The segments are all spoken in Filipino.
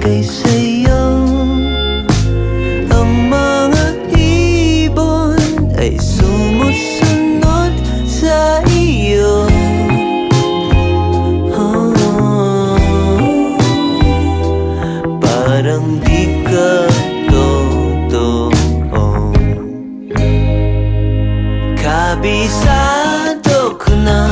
bagay sa'yo. Ang mga ibon ay sumusunod sa iyo. Parang di ka totoo. Kabisado ko na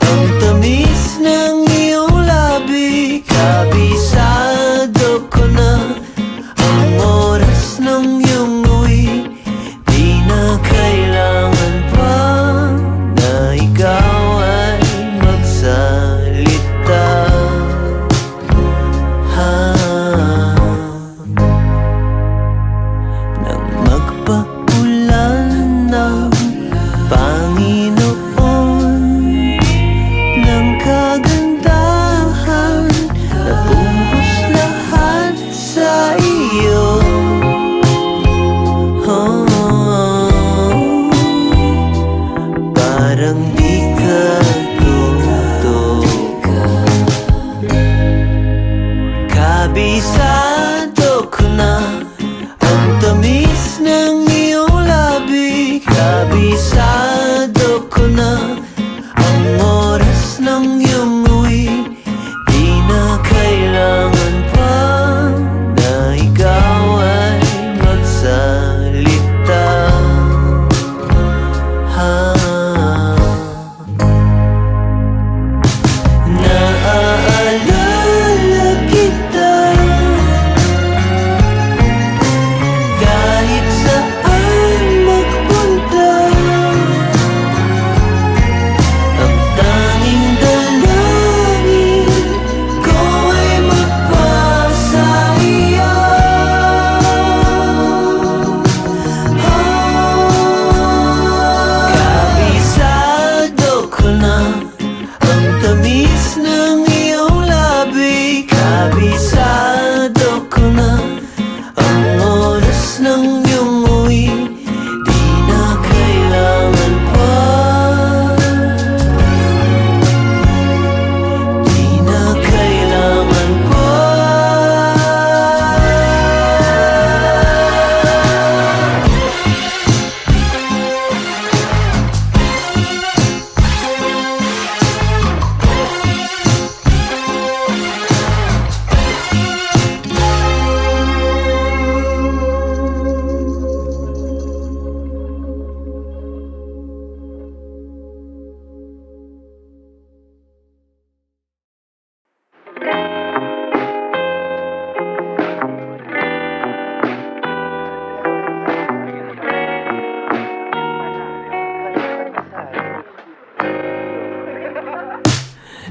ang tamis ng iyong labi. Kabisado ko na ang oras ng iyong uwi. Di na kailangan pa na ikaw ay magsalita. Nang magpaulan ng Panginoon ng kagandahan, nabuhos lahat sa iyo. Parang di ka totoo. Kabisado ko na ang tamis ng iyong labi. Kabisado ko na ang oras ng iyong uwi. Di na kailangan pa na ikaw ay magsalita. Naaalala kita kahit saan magpunta. Ang tanging dalangin ko ay magpasa iyo. Kabisado ko na ang tamis ng iyong labi. Kabisado ko na ang oras ng iyong uwi. Di na kailangan pa, di na kailangan pa.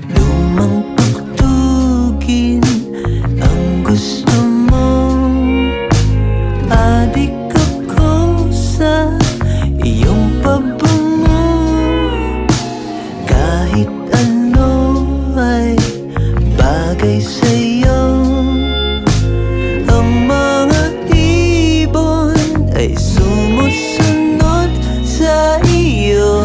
Lumang tugtugin ang gusto mo. Adik ako sa iyong pabango. Kahit ano ay bagay sa'yo. Ang mga ibon ay sumusunod sa iyo.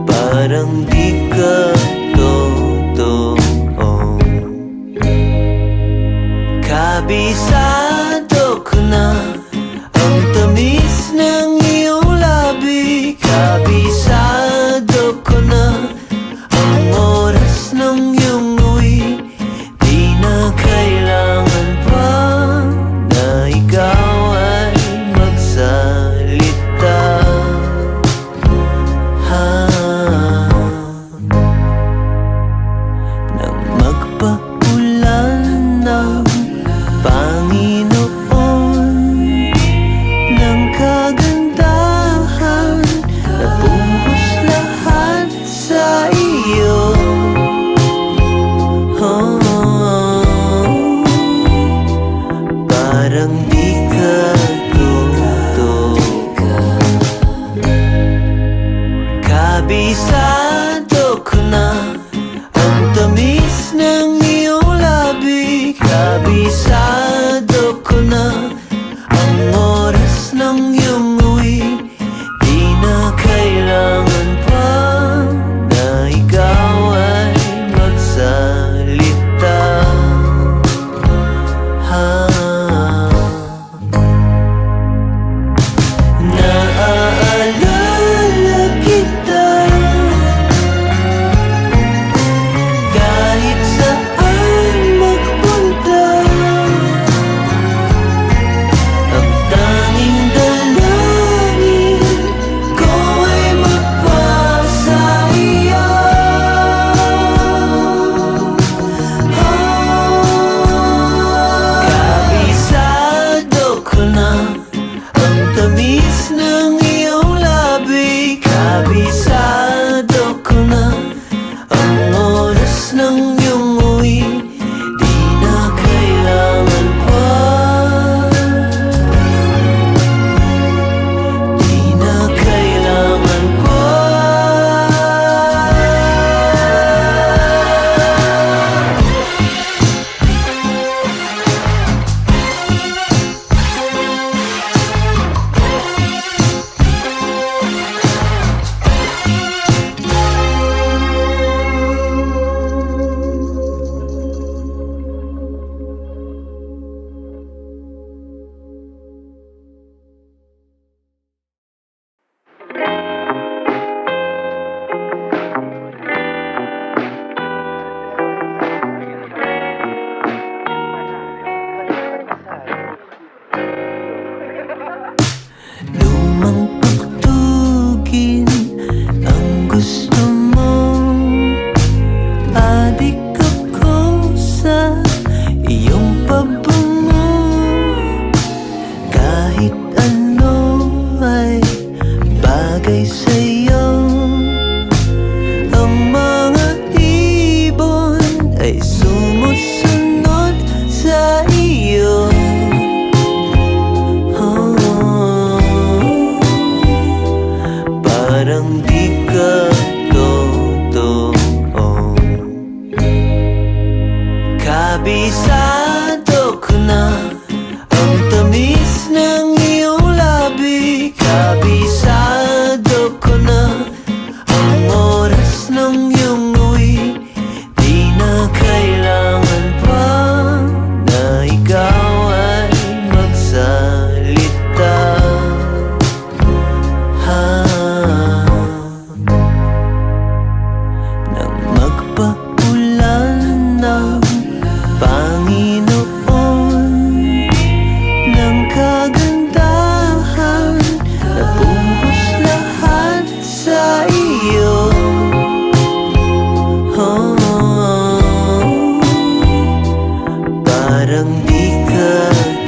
Parang di ka totoo. Kabisado ko na ang tamis ng iyong labi. Kabisado ko na ang oras ng iyong uwi. Di na kailangan pa na ikaw ay magsalita. Nang magpaulan ng Panginoon Kabisado ko na ang tamis ng iyong labi. Kabisado ko na ang oras ng iyong uwi. Di na kailangan pa na ikaw ay magsalita. Nang magpaulan ng Panginoon ng kagandahan, nabuhos lahat sa iyo. Parang di ka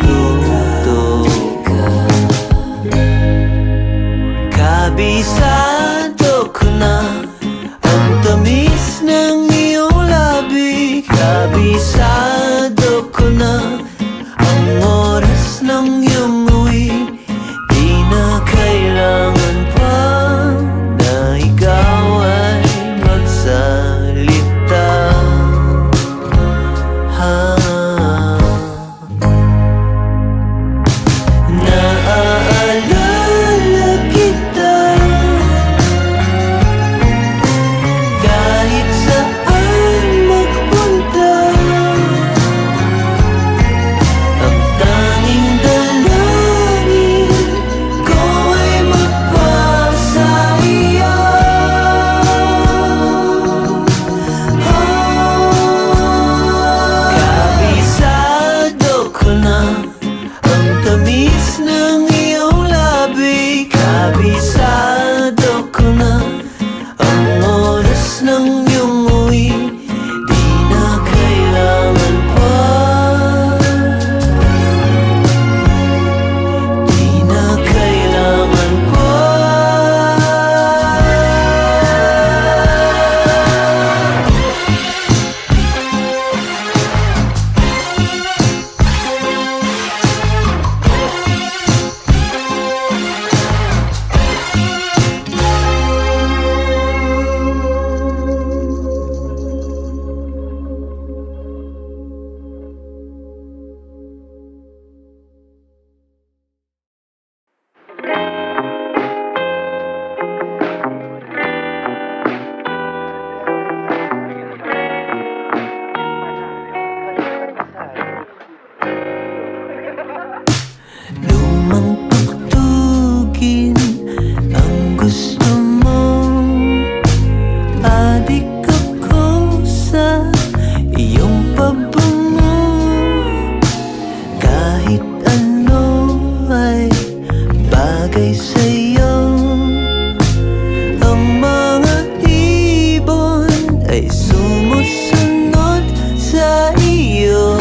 tutuka. Kabisado ko na ang tamis ng iyong labi. Kabisado ko na ang oras ng iyong uwi. Di na kailangan pa na ikaw ay magsalita. Naaalala kita kahit saan magpunta. Ang tanging dalangin ko ay magpasa iyo. Kabisado ko na ang tamis ng iyong labi. Kabisado ko na ang oras ng iyong uwi. Di na kailangan pa, di na kailangan pa. Lumang tugtugin ang gusto mo. Adik ako sa iyong pabango. Kahit ano ay bagay sa'yo. Ang mga ibon ay sumusunod sa iyo.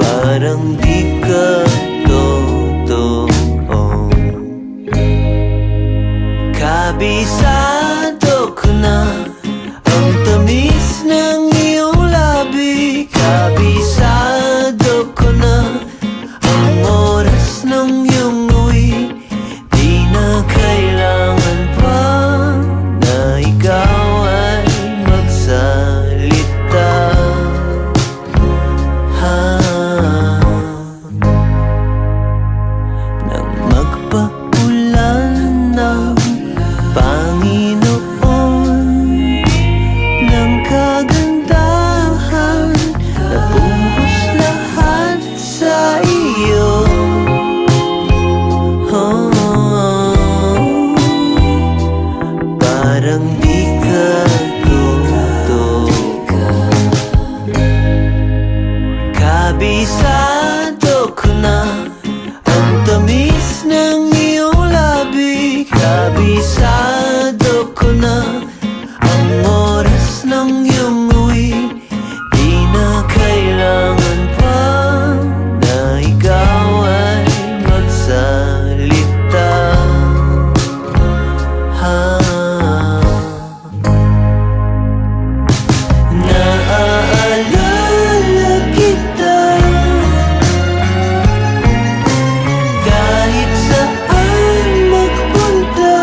Parang di ka totoo. Kabisado ko na ang tamis ng iyong labi. Kabisado ko na ang oras ng iyong uwi. Di na kailangan pa na ikaw ay magsalita. Nang magpaulan ng Panginoon ng kagandahan, nabuhos lahat sa iyo. Parang di ka tutuka. Kabisado ko na ang tamis ng iyong labi. Kabisado ko na ang oras ng iyong uwi. Di na kailangan pa na ikaw ay magsalita. Naaalala kita kahit saan magpunta.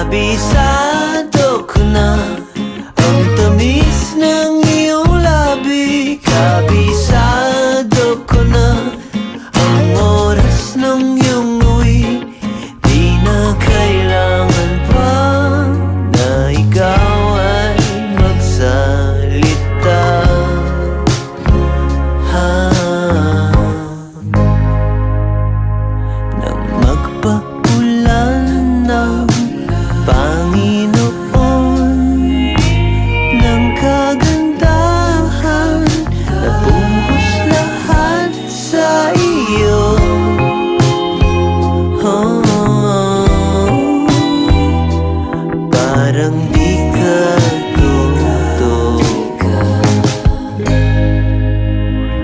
Kabisado ko na ang tamis ng iyong labi. Kabisado ko na ang oras ng iyong uwi. Di na kailangan pa na ikaw ay magsalita. Nang magpaulan ng Panginoon ng kagandahan, nabuhos lahat sa iyo. Parang di ka totoo.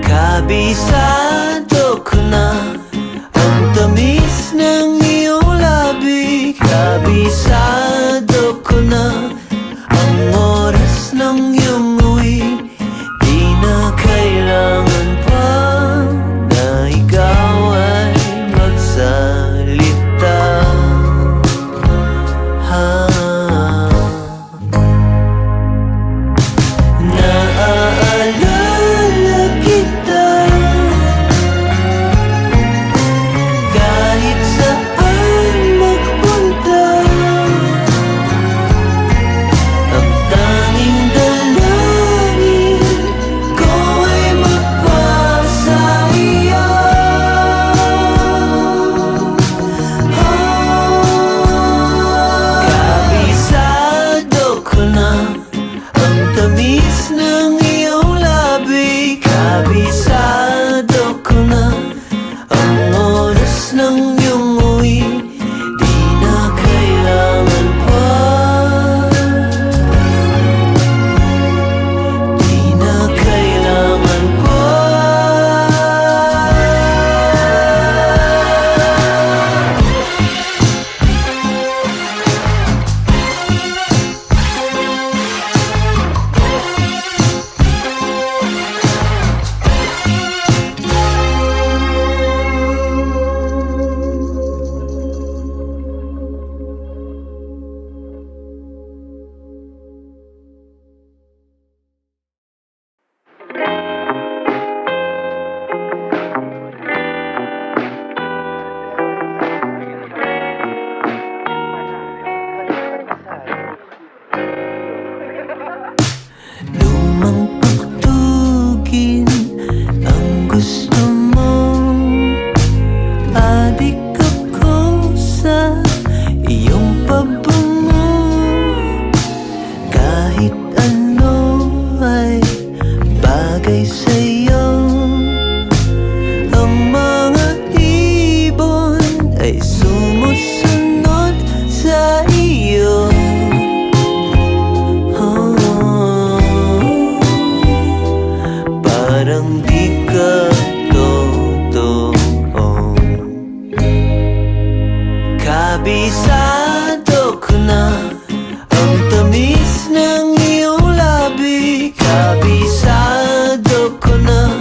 Kabisado ko na ang tamis ng iyong labi. Kabisado ko na ang oras ng iyong uwi. Di na kailangan pa na ikaw ay magsalita. Naaalala kita kahit saan magpunta. Ang tanging dalangin ko ay magpasa iyo. Kabisado ko na ang tamis ng iyong labi. Kabisado ko na ang oras ng iyong uwi. Di na kailangan pa, di na kailangan pa. Lumang tugtugin ang gusto mo. Adik ako sa iyong pabango. Kahit ano ay bagay sa'yo. Ang mga ibon ay sumusunod sa iyo. Parang di ka totoo. Kabisado ko na ang tamis ng iyong labi. Kabisado ko na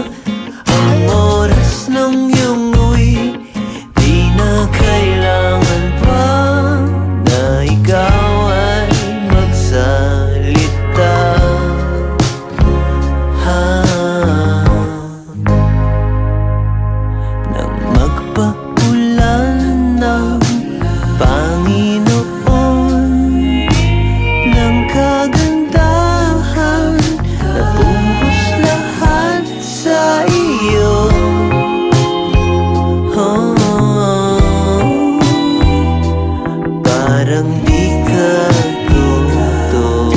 ang oras ng iyong uwi. Di na kailangan pa na ikaw ay magsalita. Nang magpaulan ng Panginoon ng kagandahan, nabuhos lahat sa iyo. Parang di ka totoo.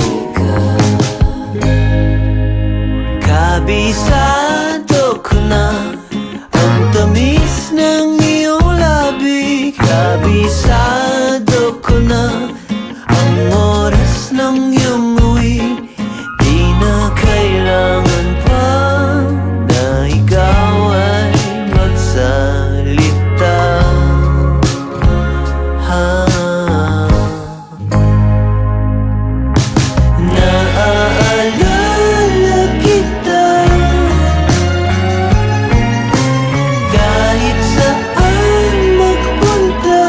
Kabisado ko na ang tamis ng iyong labi. Kabisado ko na ang oras ng iyong uwi. Di na kailangan pa na ikaw ay magsalita. Naaalala kita kahit saan magpunta.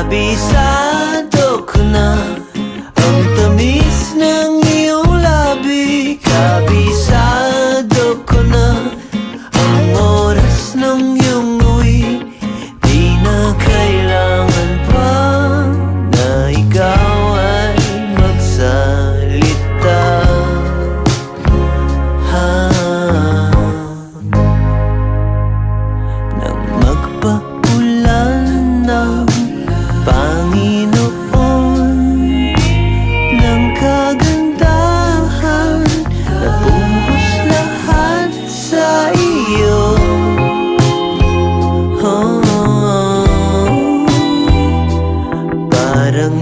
Kabisado ko na ang tamis ng iyong labi. Kabisado ko na ang oras ng iyong uwi. Di na kailangan pa na ikaw ay magsalita. Nang magpaulan ng Panginoon ng kagandahan, nabuhos lahat sa iyo. Parang